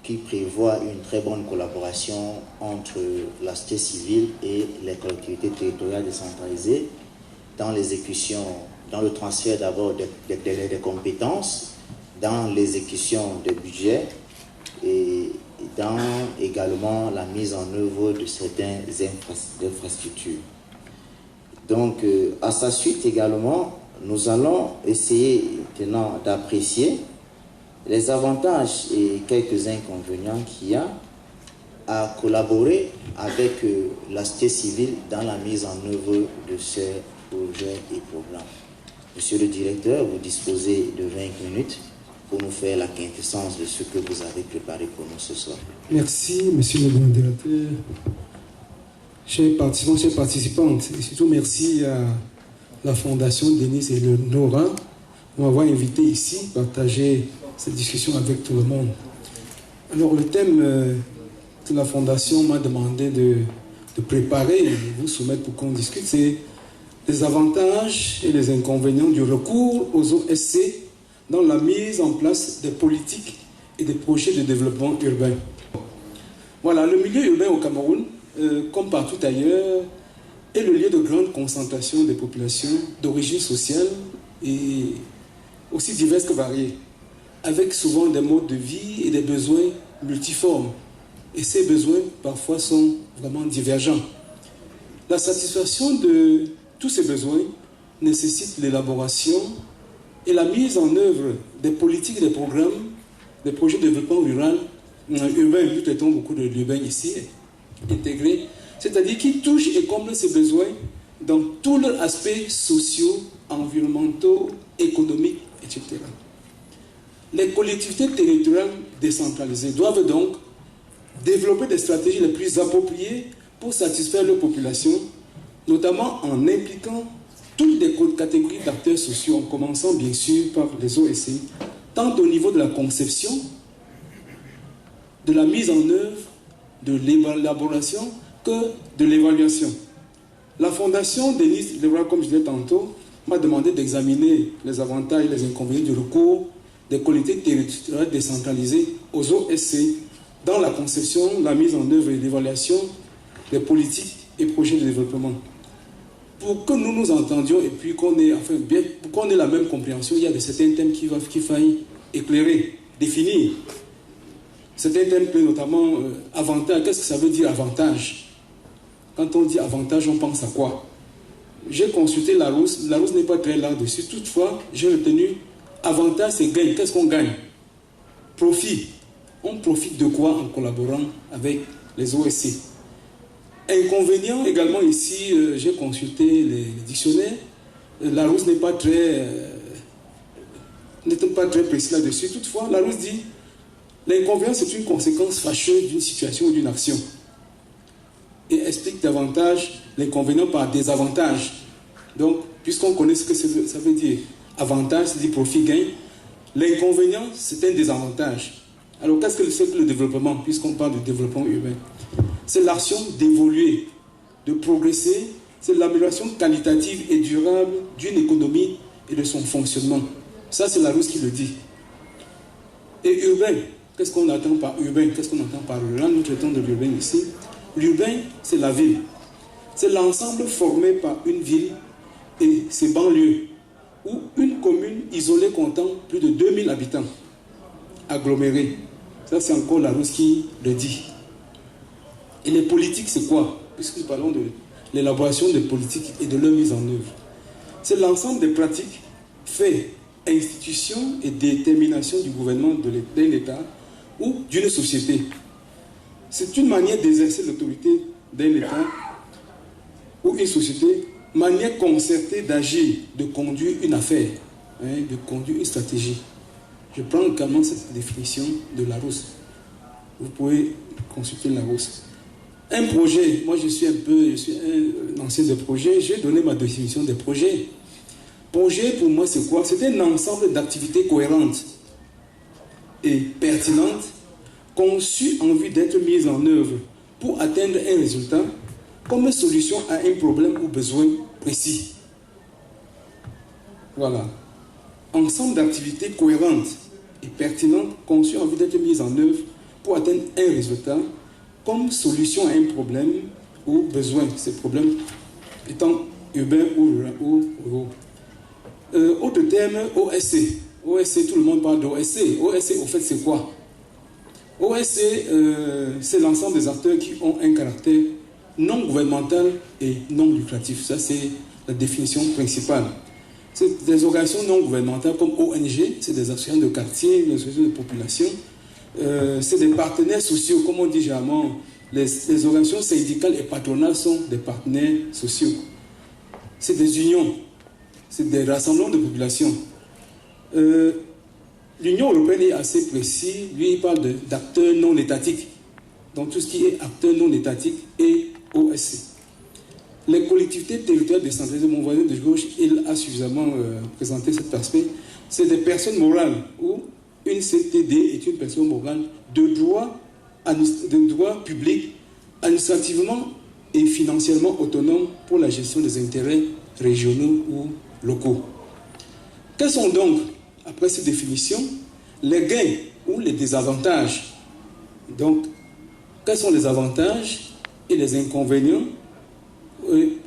qui prévoit une très bonne collaboration entre la société civile et les collectivités territoriales décentralisées dans l'exécution, dans le transfert d'abord des compétences, dans l'exécution des budgets et dans également la mise en œuvre de certaines infrastructures. Donc, à sa suite également, nous allons essayer maintenant d'apprécier les avantages et quelques inconvénients qu'il y a à collaborer avec la société civile dans la mise en œuvre de ces projets et programmes. Monsieur le directeur, vous disposez de 20 minutes pour nous faire la quintessence de ce que vous avez préparé pour nous ce soir. Merci, monsieur le modérateur. Chers participants, chères participantes, et surtout merci à la Fondation Denis et Nora pour m'avoir invité ici, partager cette discussion avec tout le monde. Alors, le thème que la Fondation m'a demandé de préparer et de vous soumettre pour qu'on discute, c'est les avantages et les inconvénients du recours aux OSC dans la mise en place des politiques et des projets de développement urbain. Voilà, le milieu urbain au Cameroun, comme partout ailleurs, est le lieu de grande concentration des populations d'origine sociale et aussi diverses que variées, avec souvent des modes de vie et des besoins multiformes. Et ces besoins, parfois, sont vraiment divergents. La satisfaction de tous ces besoins nécessite l'élaboration et la mise en œuvre des politiques, des programmes, des projets de développement rural, urbain, nous traitons beaucoup de l'urbain ici, intégré, c'est-à-dire qui touchent et comblent ces besoins dans tous leurs aspects sociaux, environnementaux, économiques, etc. Les collectivités territoriales décentralisées doivent donc développer des stratégies les plus appropriées pour satisfaire leurs populations, notamment en impliquant toutes les catégories d'acteurs sociaux, en commençant bien sûr par les OSCI, tant au niveau de la conception, de la mise en œuvre, de l'élaboration que de l'évaluation. La Fondation Denis Levra, comme je disais tantôt, m'a demandé d'examiner les avantages et les inconvénients du recours des collectivités territoriales décentralisées aux OSC dans la conception, la mise en œuvre et l'évaluation des politiques et projets de développement. Pour que nous nous entendions et puis qu'on ait, pour qu'on ait la même compréhension, il y a certains thèmes qu'il faille éclairer, définir. Certains thèmes clés, notamment avantage. Qu'est-ce que ça veut dire avantage? Quand on dit avantage, on pense à quoi? J'ai consulté Larousse. Larousse n'est pas très là-dessus. Toutefois, j'ai retenu avantage, c'est gain. Qu'est-ce qu'on gagne? Profit. On profite de quoi en collaborant avec les OSC? Inconvénient également ici, j'ai consulté les dictionnaires. Larousse n'est pas très précis là-dessus. Toutefois, Larousse dit l'inconvénient, c'est une conséquence fâcheuse d'une situation ou d'une action. Et explique davantage l'inconvénient par désavantage. Donc, puisqu'on connaît ce que ça veut dire, avantage, c'est-à-dire profit, gain, l'inconvénient, c'est un désavantage. Alors, qu'est-ce que c'est que le développement, puisqu'on parle de développement urbain? C'est l'action d'évoluer, de progresser, c'est l'amélioration qualitative et durable d'une économie et de son fonctionnement. Ça, c'est Larousse qui le dit. Et urbain, qu'est-ce qu'on entend par urbain? Qu'est-ce qu'on entend par rural? Nous traitons de l'urbain ici. L'urbain, c'est la ville. C'est l'ensemble formé par une ville et ses banlieues, ou une commune isolée comptant plus de 2000 habitants, agglomérés. Ça, c'est encore Larousse qui le dit. Et les politiques, c'est quoi? Puisque nous parlons de l'élaboration des politiques et de leur mise en œuvre. C'est l'ensemble des pratiques, faits, institutions et déterminations du gouvernement d'un État ou d'une société. C'est une manière d'exercer l'autorité d'un État ou une société, manière concertée d'agir, de conduire une affaire, de conduire une stratégie. Je prends également cette définition de Larousse. Vous pouvez consulter Larousse. Un projet, moi je suis un ancien de projet, j'ai donné ma définition des projets. Projet pour moi c'est quoi? C'est un ensemble d'activités cohérentes et pertinentes, conçues en vue d'être mises en œuvre pour atteindre un résultat comme solution à un problème ou besoin précis. Voilà. Ensemble d'activités cohérentes et pertinentes, conçues en vue d'être mises en œuvre pour atteindre un résultat comme solution à un problème ou besoin, ces problèmes étant urbains ou ruraux. Autre terme, OSC. OSC, tout le monde parle d'OSC. OSC, au fait, c'est quoi? OSC, c'est l'ensemble des acteurs qui ont un caractère non gouvernemental et non lucratif. Ça, c'est la définition principale. C'est des organisations non gouvernementales comme ONG, c'est des associations de quartier, des associations de population. C'est des partenaires sociaux, comme on dit généralement. Les organisations syndicales et patronales sont des partenaires sociaux. C'est des unions, c'est des rassemblements de population. L'Union européenne est assez précis. Lui, il parle d'acteurs non étatiques. Donc tout ce qui est acteurs non étatiques et OSC. Les collectivités territoriales décentralisées, mon voisin de gauche, il a suffisamment présenté cet aspect. C'est des personnes morales où une CTD est une personne morale de droit public, administrativement et financièrement autonome pour la gestion des intérêts régionaux ou locaux. Quels sont donc, après cette définition, les gains ou les désavantages? Donc, quels sont les avantages et les inconvénients?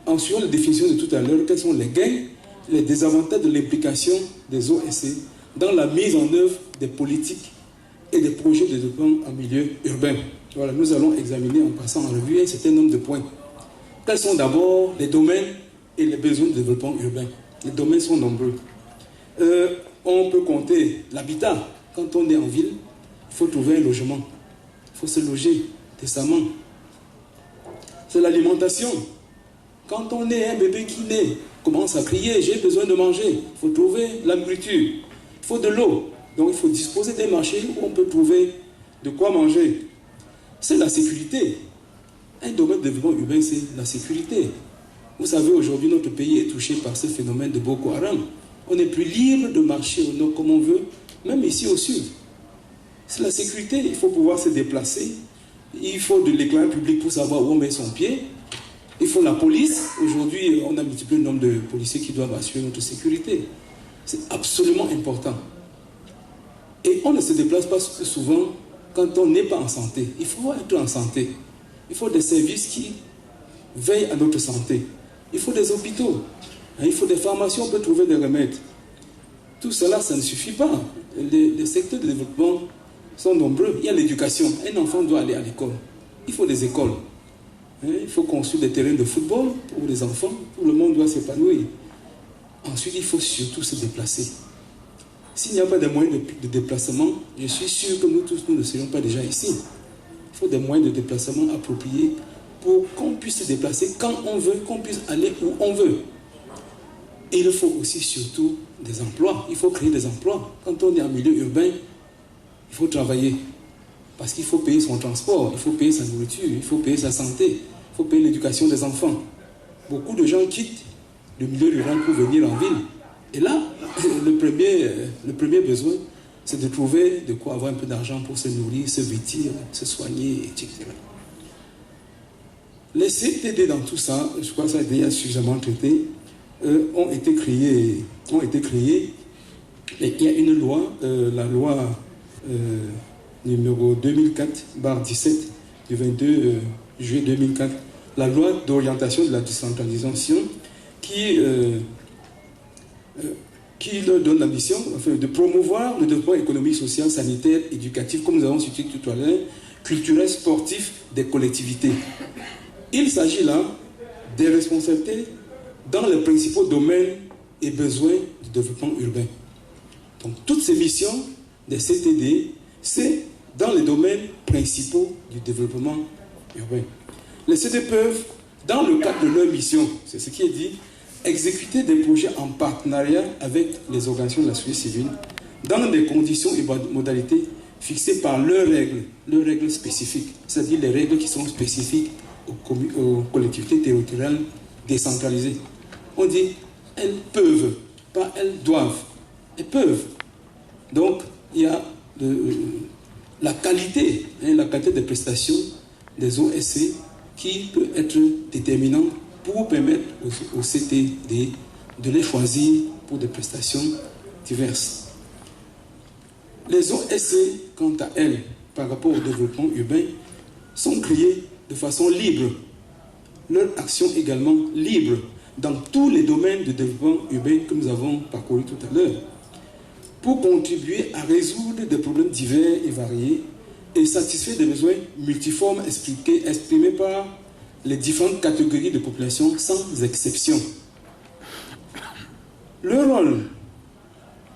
En suivant la définition de tout à l'heure, quels sont les gains, les désavantages de l'implication des OSC dans la mise en œuvre des politiques et des projets de développement en milieu urbain? Voilà, nous allons examiner en passant en revue un certain nombre de points. Quels sont d'abord les domaines et les besoins de développement urbain? Les domaines sont nombreux. On peut compter l'habitat. Quand on est en ville, il faut trouver un logement. Il faut se loger décemment. C'est l'alimentation. Quand on est un bébé qui naît, commence à crier, j'ai besoin de manger. Il faut trouver la nourriture. Il faut de l'eau. Donc il faut disposer des marchés où on peut trouver de quoi manger. C'est la sécurité. Un domaine de développement urbain, c'est la sécurité. Vous savez, aujourd'hui, notre pays est touché par ce phénomène de Boko Haram. On n'est plus libre de marcher au nord comme on veut, même ici au sud. C'est la sécurité. Il faut pouvoir se déplacer. Il faut de l'éclairage public pour savoir où on met son pied. Il faut la police. Aujourd'hui, on a multiplié le nombre de policiers qui doivent assurer notre sécurité. C'est absolument important. Et on ne se déplace pas souvent quand on n'est pas en santé. Il faut être en santé. Il faut des services qui veillent à notre santé. Il faut des hôpitaux. Il faut des pharmacies, on peut trouver des remèdes. Tout cela, ça ne suffit pas. Les secteurs de développement sont nombreux. Il y a l'éducation. Un enfant doit aller à l'école. Il faut des écoles. Il faut construire des terrains de football pour les enfants. Tout le monde doit s'épanouir. Ensuite, il faut surtout se déplacer. S'il n'y a pas de moyens de déplacement, je suis sûr que nous tous, nous ne serions pas déjà ici. Il faut des moyens de déplacement appropriés pour qu'on puisse se déplacer quand on veut, qu'on puisse aller où on veut. Et il faut aussi surtout des emplois. Il faut créer des emplois. Quand on est en milieu urbain, il faut travailler. Parce qu'il faut payer son transport, il faut payer sa nourriture, il faut payer sa santé, il faut payer l'éducation des enfants. Beaucoup de gens quittent le milieu rural pour venir en ville. Et là, le premier besoin, c'est de trouver de quoi avoir un peu d'argent pour se nourrir, se vêtir, se soigner, etc. Les CTD dans tout ça, je crois que ça a déjà suffisamment traité, ont été créés. Et il y a une loi, la loi numéro 2004/17 du 22 juillet 2004, la loi d'orientation de la décentralisation qui leur donne la mission de promouvoir le développement économique, social, sanitaire, éducatif, comme nous avons cité tout à l'heure, culturel, sportif des collectivités. Il s'agit là des responsabilités dans les principaux domaines et besoins du développement urbain. Donc toutes ces missions des CTD, c'est dans les domaines principaux du développement urbain. Les CTD peuvent, dans le cadre de leur mission, c'est ce qui est dit, exécuter des projets en partenariat avec les organisations de la société civile dans des conditions et modalités fixées par leurs règles spécifiques, c'est-à-dire les règles qui sont spécifiques aux collectivités territoriales décentralisées. On dit elles peuvent, pas elles doivent, elles peuvent. Donc il y a la qualité des prestations des OSC qui peut être déterminante pour permettre aux CTD de les choisir pour des prestations diverses. Les OSC, quant à elles, par rapport au développement urbain sont créées de façon libre. Leur action également libre dans tous les domaines de développement urbain que nous avons parcouru tout à l'heure, pour contribuer à résoudre des problèmes divers et variés et satisfaire des besoins multiformes exprimés par les différentes catégories de population sans exception. Leur rôle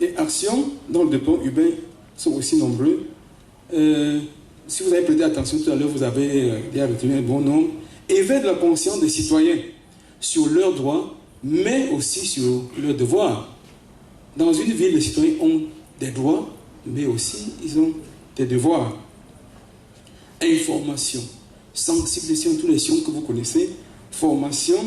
et actions dans le développement urbain sont aussi nombreux. Si vous avez prêté attention tout à l'heure, vous avez déjà retenu un bon nombre. Éveiller de la conscience des citoyens sur leurs droits, mais aussi sur leurs devoirs. Dans une ville, les citoyens ont des droits, mais aussi ils ont des devoirs. Information, sensibilisation, tous les champs que vous connaissez, formation,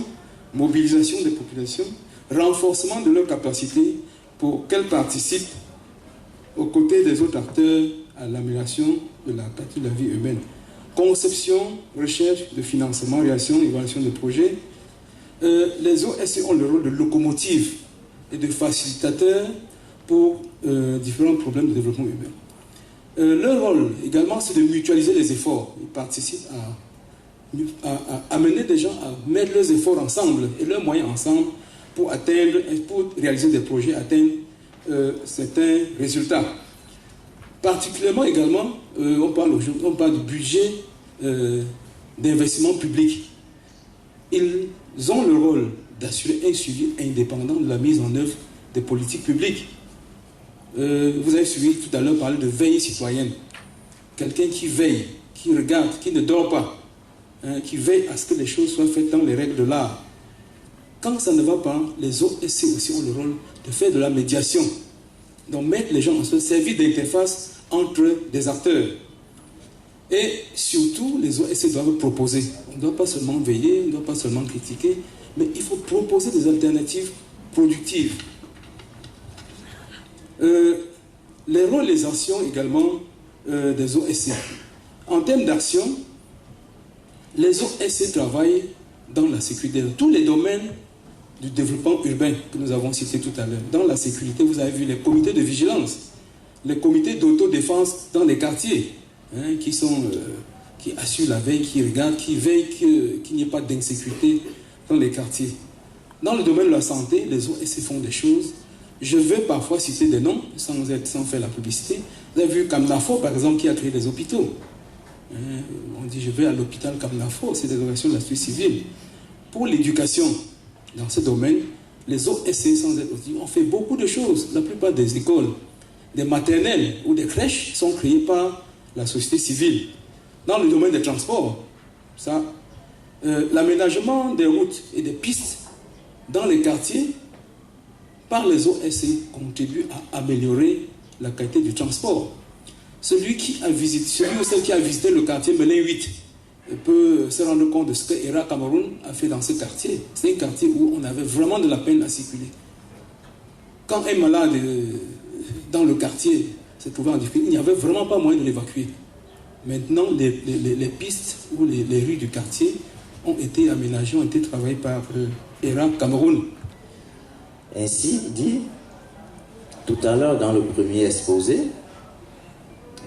mobilisation des populations, renforcement de leurs capacités pour qu'elles participent aux côtés des autres acteurs à l'amélioration de la qualité de la vie humaine. Conception, recherche de financement, réalisation, évaluation de projets. Les OSC ont le rôle de locomotive et de facilitateur pour différents problèmes de développement humain. Leur rôle également, c'est de mutualiser les efforts. Ils participent à amener des gens à mettre leurs efforts ensemble et leurs moyens ensemble pour atteindre, pour réaliser des projets, atteindre certains résultats. Particulièrement également, on parle du budget d'investissement public. Ils ont le rôle d'assurer un suivi indépendant de la mise en œuvre des politiques publiques. Vous avez suivi tout à l'heure parler de veille citoyenne. Quelqu'un qui veille, qui regarde, qui ne dort pas, qui veille à ce que les choses soient faites dans les règles de l'art. Quand ça ne va pas, les OSC aussi ont le rôle de faire de la médiation. Donc mettre les gens en service d'interface entre des acteurs. Et surtout, les OSC doivent proposer. On ne doit pas seulement veiller, on ne doit pas seulement critiquer, mais il faut proposer des alternatives productives. Les rôles et les actions également des OSC. En termes d'action, les OSC travaillent dans la sécurité, dans tous les domaines du développement urbain que nous avons cité tout à l'heure. Dans la sécurité, vous avez vu les comités de vigilance, les comités d'autodéfense dans les quartiers, qui assurent la veille, qui regardent, qui veillent qu'il n'y ait pas d'insécurité dans les quartiers. Dans le domaine de la santé, les OSC font des choses. Je vais parfois citer des noms, sans faire la publicité. Vous avez vu Kamnafo, par exemple, qui a créé des hôpitaux. On dit, je vais à l'hôpital Kamnafo, c'est des organisations de la société civile. Pour l'éducation, dans ce domaine, les OSC, sans être aussi, ont fait beaucoup de choses. La plupart des écoles, des maternelles ou des crèches sont créées par la société civile. Dans le domaine des transports, l'aménagement des routes et des pistes dans les quartiers, par les OSC, contribue à améliorer la qualité du transport. Celui ou celle qui a visité le quartier Melun 8 peut se rendre compte de ce que ERA Cameroun a fait dans ce quartier. C'est un quartier où on avait vraiment de la peine à circuler. Quand un malade dans le quartier se trouvait en difficulté, il n'y avait vraiment pas moyen de l'évacuer. Maintenant, les pistes ou les rues du quartier ont été aménagées, ont été travaillées par ERA Cameroun. Ainsi dit, tout à l'heure dans le premier exposé,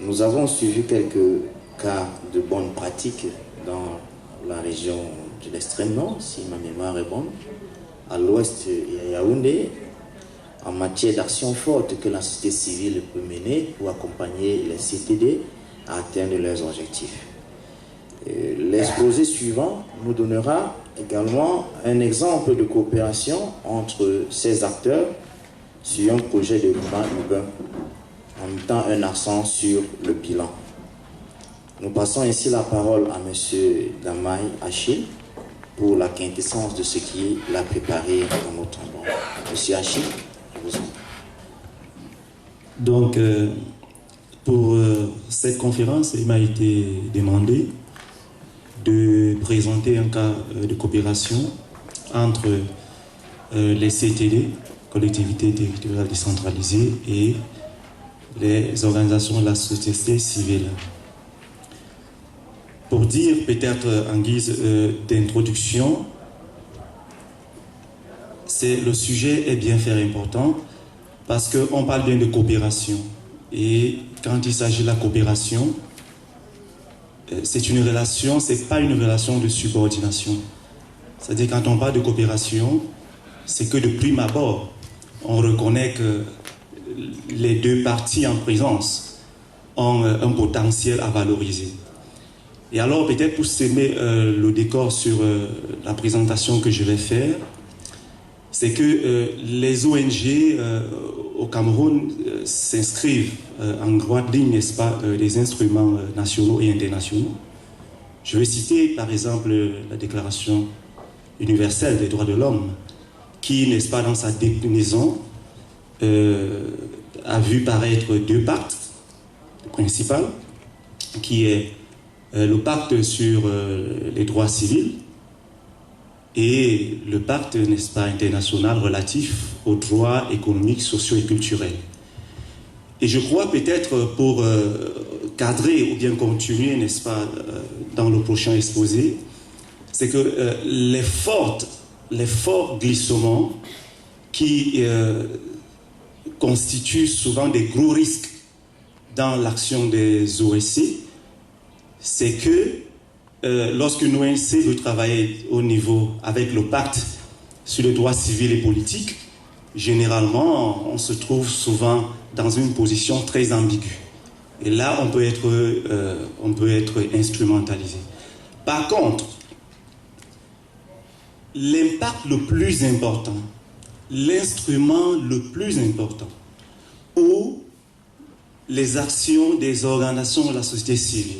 nous avons suivi quelques cas de bonnes pratiques dans la région de l'extrême nord, si ma mémoire est bonne, à l'ouest et à Yaoundé, en matière d'action forte que la société civile peut mener pour accompagner les CTD à atteindre leurs objectifs. L'exposé suivant nous donnera également un exemple de coopération entre ces acteurs sur un projet de développement urbain, en mettant un accent sur le bilan. Nous passons ainsi la parole à M. Damaï Achille pour la quintessence de ce qui l'a préparé dans notre banc. M. Achille, je vous en prie. Donc, pour cette conférence, il m'a été demandé de présenter un cas de coopération entre les CTD, collectivités territoriales décentralisées, et les organisations de la société civile. Pour dire peut-être en guise d'introduction, le sujet est bien fait important parce qu'on parle bien de coopération. Et quand il s'agit de la coopération, c'est une relation, c'est pas une relation de subordination. C'est-à-dire quand on parle de coopération, c'est que de prime abord, on reconnaît que les deux parties en présence ont un potentiel à valoriser. Et alors peut-être pour semer le décor sur la présentation que je vais faire, c'est que les ONG au Cameroun s'inscrivent en grande ligne, n'est-ce pas, des instruments nationaux et internationaux. Je vais citer par exemple la Déclaration universelle des droits de l'homme, qui, n'est-ce pas, dans sa déclinaison, a vu paraître deux pactes principaux, qui est le pacte sur les droits civils et le pacte, n'est-ce pas, international relatif aux droits économiques, sociaux et culturels. Et je crois peut-être pour cadrer ou bien continuer, n'est-ce pas, dans le prochain exposé, c'est que les forts glissements qui constituent souvent des gros risques dans l'action des OSC, c'est que lorsque l'ONC veut travailler au niveau avec le pacte sur les droits civils et politiques, généralement, on se trouve souvent dans une position très ambiguë. Et là, on peut être instrumentalisé. Par contre, l'impact le plus important, l'instrument le plus important, où les actions des organisations de la société civile